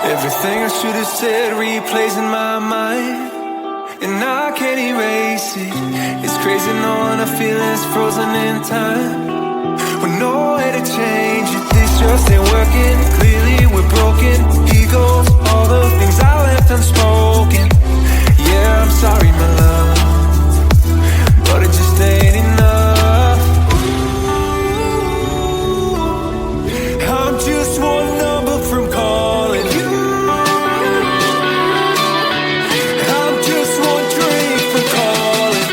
Everything I should have said replays in my mind, and I can't erase it. It's crazy knowing our feelings frozen in time, with no way to change it. This just ain't working. Clearly we're broken. Egos, all the things I left unspoken. Yeah, I'm sorry, my love, but it just ain't enough. I'm just one number from calling you. I'm just one drink from calling.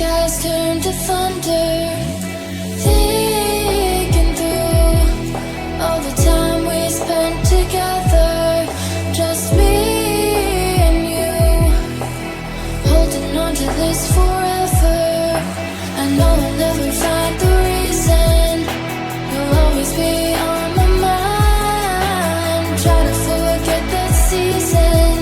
skies turn to thunder, thinking through all the time we spent together, just me and you, holding on to this forever. I know I'll never find the reason, you'll always be on my mind. Try to forget that season,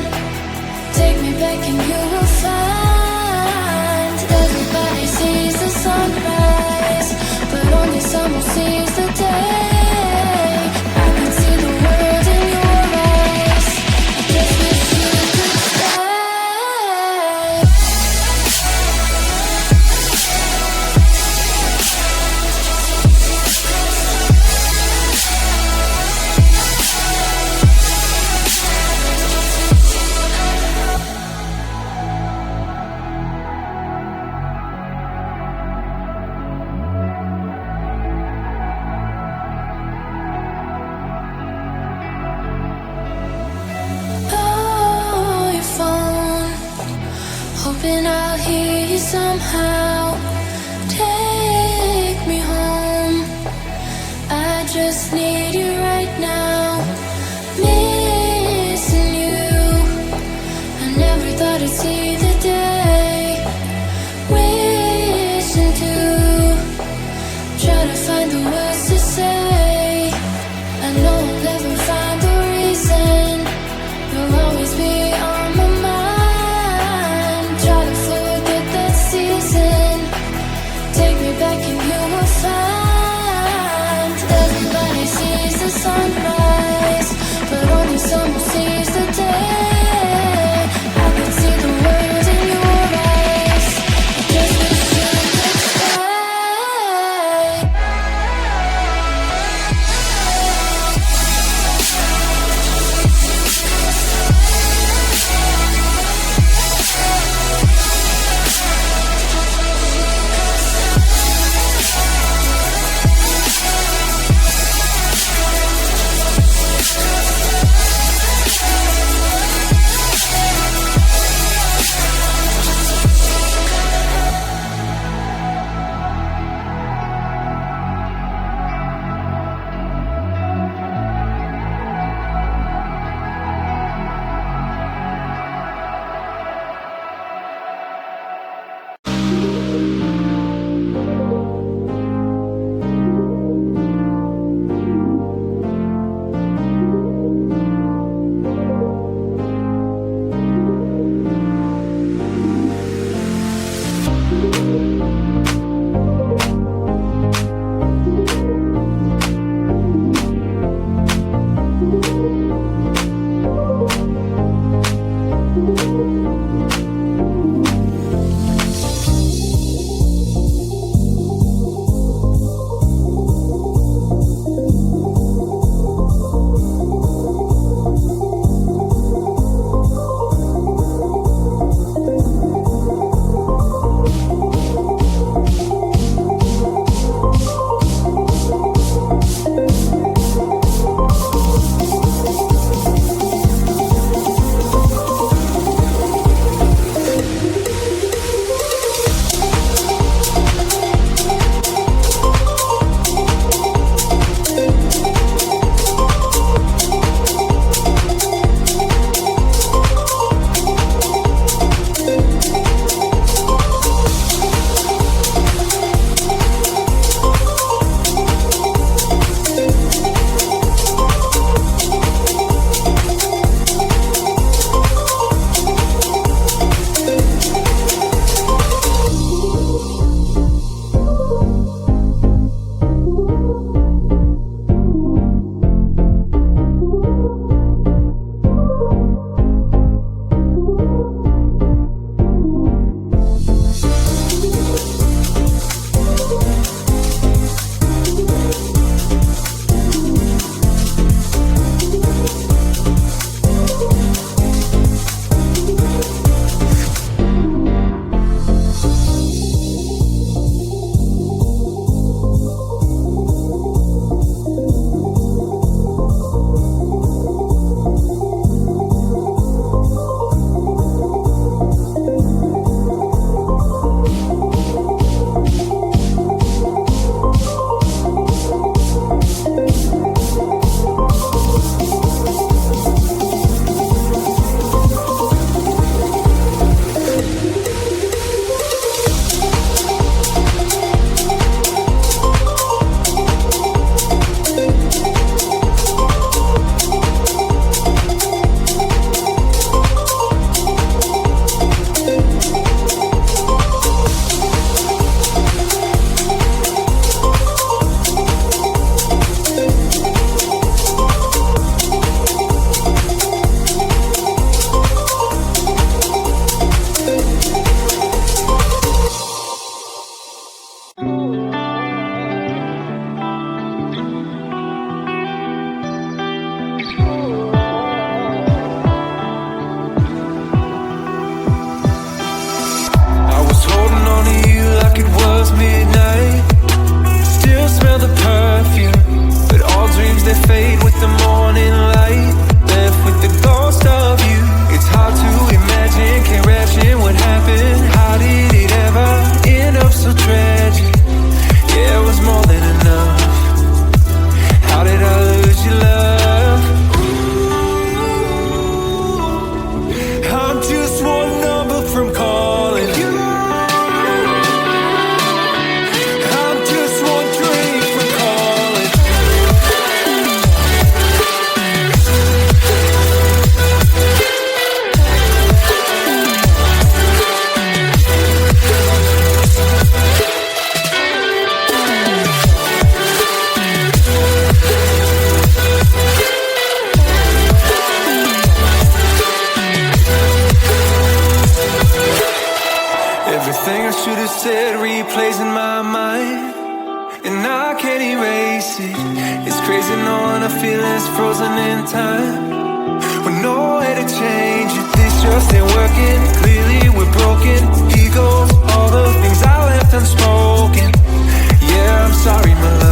somehow. Take me home. I just need you right now. Missing you. I never thought I'd see the day. Wishing to try to find the words to say. I know I'll never find the reason. You'll always be on my mind. Try to forget that season. Take me back and you will find. Everybody sees the sunrise, but only someone sees the day. I can see the words in your eyes. I just wish you could stay. How did it ever Everything I should have said replays in my mind, and I can't erase it. It's crazy knowing our feelings frozen in time, with no way to change it. This just ain't working. Clearly we're broken. Egos, all the things I left unspoken. Yeah, I'm sorry, my love.